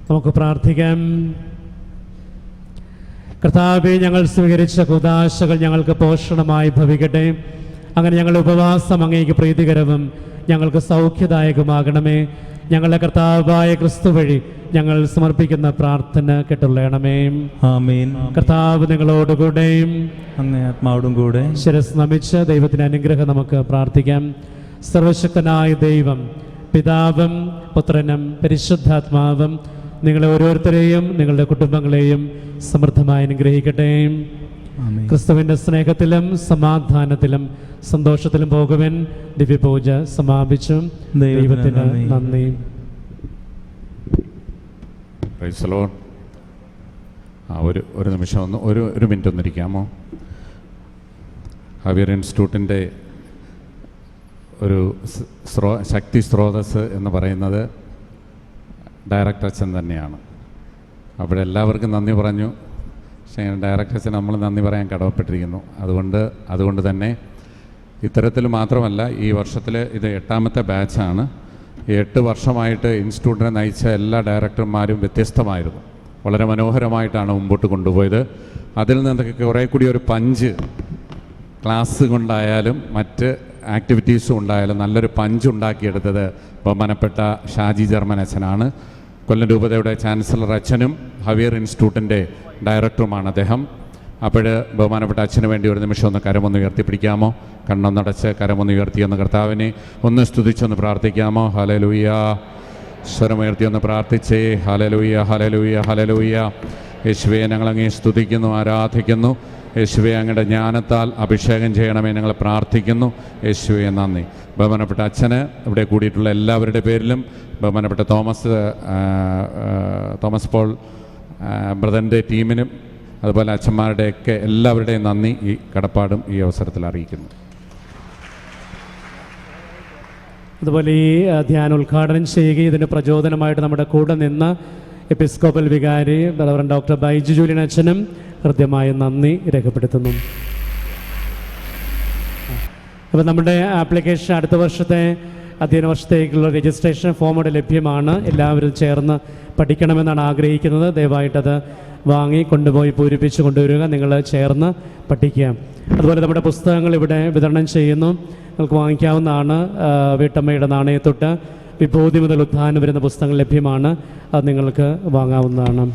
നമുക്ക് പ്രാർത്ഥിക്കാം. കർത്താവേ, ഞങ്ങൾ സ്വീകരിച്ച കുദാശകൾ ഞങ്ങൾക്ക് പോഷണമായി ഭവിക്കട്ടെ. അങ്ങനെ ഞങ്ങളുടെ ഉപവാസം അങ്ങേക്ക് പ്രീതികരവും ഞങ്ങൾക്ക് സൗഖ്യദായകമാകണമേ. ഞങ്ങളുടെ കർത്താവായ ക്രിസ്തു വഴി ഞങ്ങൾ സമർപ്പിക്കുന്ന പ്രാർത്ഥന കേട്ടുള്ളണമേ. ആമേൻ. കർത്താവ് നിങ്ങളോടുകൂടെയും അങ്ങേ ആത്മാവോടും കൂടെ ശിരസ് നമിച്ച് ദൈവത്തിൻ്റെ അനുഗ്രഹം നമുക്ക് പ്രാർത്ഥിക്കാം. സർവശക്തനായ ദൈവം പിതാവും പുത്രനും പരിശുദ്ധാത്മാവും നിങ്ങളെ ഓരോരുത്തരെയും നിങ്ങളുടെ കുടുംബങ്ങളെയും സമൃദ്ധമായി അനുഗ്രഹിക്കട്ടെ. ക്രിസ്തുവിൻ്റെ സ്നേഹത്തിലും സമാധാനത്തിലും സന്തോഷത്തിലും പോകുവാൻ ദിവ്യപൂജ സമാപിച്ചു. ദൈവത്തിന് നന്ദി. ഒരു നിമിഷം ഒരു മിനിറ്റ് ഒന്നിരിക്കാമോ? ഹവിയർ ഇൻസ്റ്റിറ്റ്യൂട്ടിൻ്റെ ഒരു ശക്തി സ്രോതസ് എന്ന് പറയുന്നത് ഡയറക്ടർ അച്ഛൻ തന്നെയാണ്. അവിടെ എല്ലാവർക്കും നന്ദി പറഞ്ഞു. പക്ഷേ ഡയറക്ടർ അച്ഛൻ നമ്മൾ നന്ദി പറയാൻ കടമപ്പെട്ടിരിക്കുന്നു. അതുകൊണ്ട് തന്നെ ഇത്തരത്തിൽ മാത്രമല്ല, ഈ വർഷത്തിൽ ഇത് 8ാമത്തെ ബാച്ചാണ്. 8 വർഷമായിട്ട് ഇൻസ്റ്റിറ്റ്യൂട്ടിനെ നയിച്ച എല്ലാ ഡയറക്ടർമാരും വ്യത്യസ്തമായിരുന്നു. വളരെ മനോഹരമായിട്ടാണ് മുമ്പോട്ട് കൊണ്ടുപോയത്. അതിൽ നിന്നൊക്കെ കുറേ കൂടി ഒരു പഞ്ച് ക്ലാസ് കൊണ്ടായാലും മറ്റ് ആക്ടിവിറ്റീസും ഉണ്ടായാലും നല്ലൊരു പഞ്ച് ഉണ്ടാക്കിയെടുത്തത് ബഹുമാനപ്പെട്ട ഷാജി ജർമ്മൻ അച്ഛനാണ്. കൊല്ലം രൂപതയുടെ ചാൻസലർ അച്ഛനും ഹവിയർ ഇൻസ്റ്റിറ്റ്യൂട്ടിൻ്റെ ഡയറക്ടറുമാണ് അദ്ദേഹം. അപ്പോൾ ബഹുമാനപ്പെട്ട അച്ഛന് വേണ്ടി ഒരു നിമിഷം ഒന്ന് കരമൊന്ന് ഉയർത്തിപ്പിടിക്കാമോ? കണ്ണൊന്നടച്ച് കരമൊന്ന് ഉയർത്തിയൊന്ന് കർത്താവിനെ ഒന്ന് സ്തുതിച്ചൊന്ന് പ്രാർത്ഥിക്കാമോ? ഹല്ലേലൂയ. സ്വരമുയർത്തിയൊന്ന് പ്രാർത്ഥിച്ചേ. ഹല്ലേലൂയ, ഹല്ലേലൂയ, ഹല്ലേലൂയ. യേശുവേ, ഞങ്ങളങ്ങേ സ്തുതിക്കുന്നു, ആരാധിക്കുന്നു. യേശുവേ, അങ്ങയുടെ ജ്ഞാനത്താൽ അഭിഷേകം ചെയ്യണമേ ഞങ്ങൾ പ്രാർത്ഥിക്കുന്നു. യേശുവേ, നന്ദി. ബഹുമാനപ്പെട്ട അച്ഛന് ഇവിടെ കൂടിയിട്ടുള്ള എല്ലാവരുടെ പേരിലും ബഹുമാനപ്പെട്ട തോമസ് പോൾ ബ്രദറിൻ്റെ ടീമിനും അതുപോലെ അച്ഛന്മാരുടെയൊക്കെ എല്ലാവരുടെയും നന്ദി ഈ കടപ്പാടും ഈ അവസരത്തിൽ അറിയിക്കുന്നു. അതുപോലെ ഈ ധ്യാനം ഉദ്ഘാടനം ചെയ്യുകയും ഇതിന് പ്രചോദനമായിട്ട് നമ്മുടെ കൂടെ നിന്ന എപ്പിസ്കോപ്പൽ വികാരി റവറൻഡ് ഡോക്ടർ ബൈജു ജൂലിയൻ അച്ഛനും ഹൃദ്യമായ നന്ദി രേഖപ്പെടുത്തുന്നു. അപ്പോൾ നമ്മുടെ ആപ്ലിക്കേഷൻ അടുത്ത വർഷത്തെ അധ്യയന വർഷത്തേക്കുള്ള രജിസ്ട്രേഷൻ ഫോം ഇവിടെ ലഭ്യമാണ്. എല്ലാവരും ചേർന്ന് പഠിക്കണമെന്നാണ് ആഗ്രഹിക്കുന്നത്. ദയവായിട്ടത് വാങ്ങി കൊണ്ടുപോയി പൂരിപ്പിച്ച് കൊണ്ടുവരിക. നിങ്ങൾ ചേർന്ന് പഠിക്കുക. അതുപോലെ നമ്മുടെ പുസ്തകങ്ങൾ ഇവിടെ വിതരണം ചെയ്യുന്നു. നിങ്ങൾക്ക് വാങ്ങിക്കാവുന്നതാണ്. വീട്ടമ്മയുടെ നാണയത്തൊട്ട് വിഭൂതി മുതൽ ഉത്ഥാനം വരുന്ന പുസ്തകങ്ങൾ ലഭ്യമാണ്. അത് നിങ്ങൾക്ക് വാങ്ങാവുന്നതാണ്.